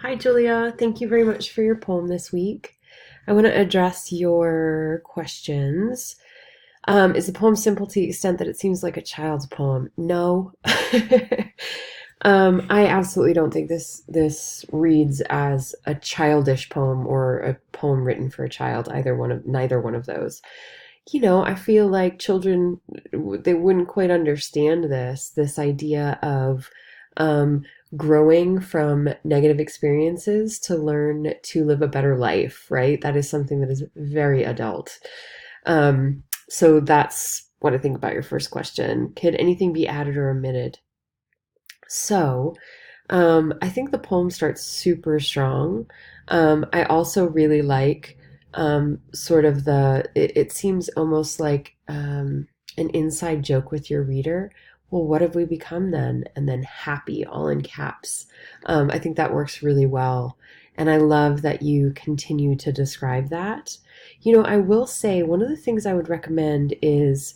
Hi, Julia. Thank you very much for your poem this week. I want to address your questions. Is the poem simple to the extent that it seems like a child's poem? No. I absolutely don't think this reads as a childish poem or a poem written for a child. Neither one of those. I feel like children they wouldn't quite understand this idea of um, growing from negative experiences to learn to live a better life, right? That is something that is very adult. So that's what I think about your first question. Could anything be added or omitted? So, I think the poem starts super strong. I also really like sort of it seems almost like an inside joke with your reader. Well, what have we become then? And then happy, all in caps. I think that works really well. And I love that you continue to describe that. I will say one of the things I would recommend is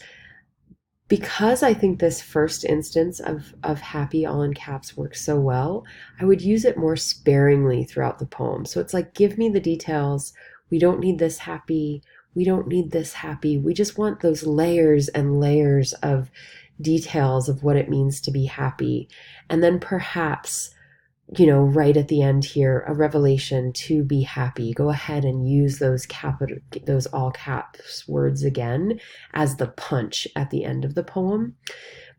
because I think this first instance of happy all in caps works so well, I would use it more sparingly throughout the poem. So it's like, give me the details. We don't need this happy. We don't need this happy. We just want those layers and layers of details of what it means to be happy. And then perhaps right at the end here, a revelation to be happy. Go ahead and use those all caps words again as the punch at the end of the poem.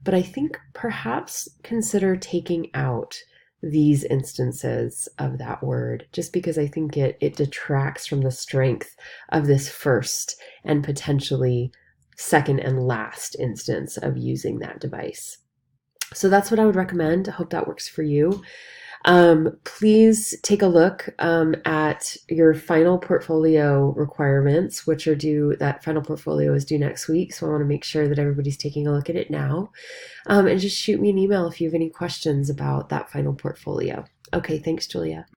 But I think perhaps consider taking out these instances of that word just because I think it detracts from the strength of this first and potentially second and last instance of using that device. So that's what I would recommend. I hope that works for you. Please take a look at your final portfolio requirements, which are due, that final portfolio is due next week. So I want to make sure that everybody's taking a look at it now. And just shoot me an email if you have any questions about that final portfolio. Okay, thanks, Julia.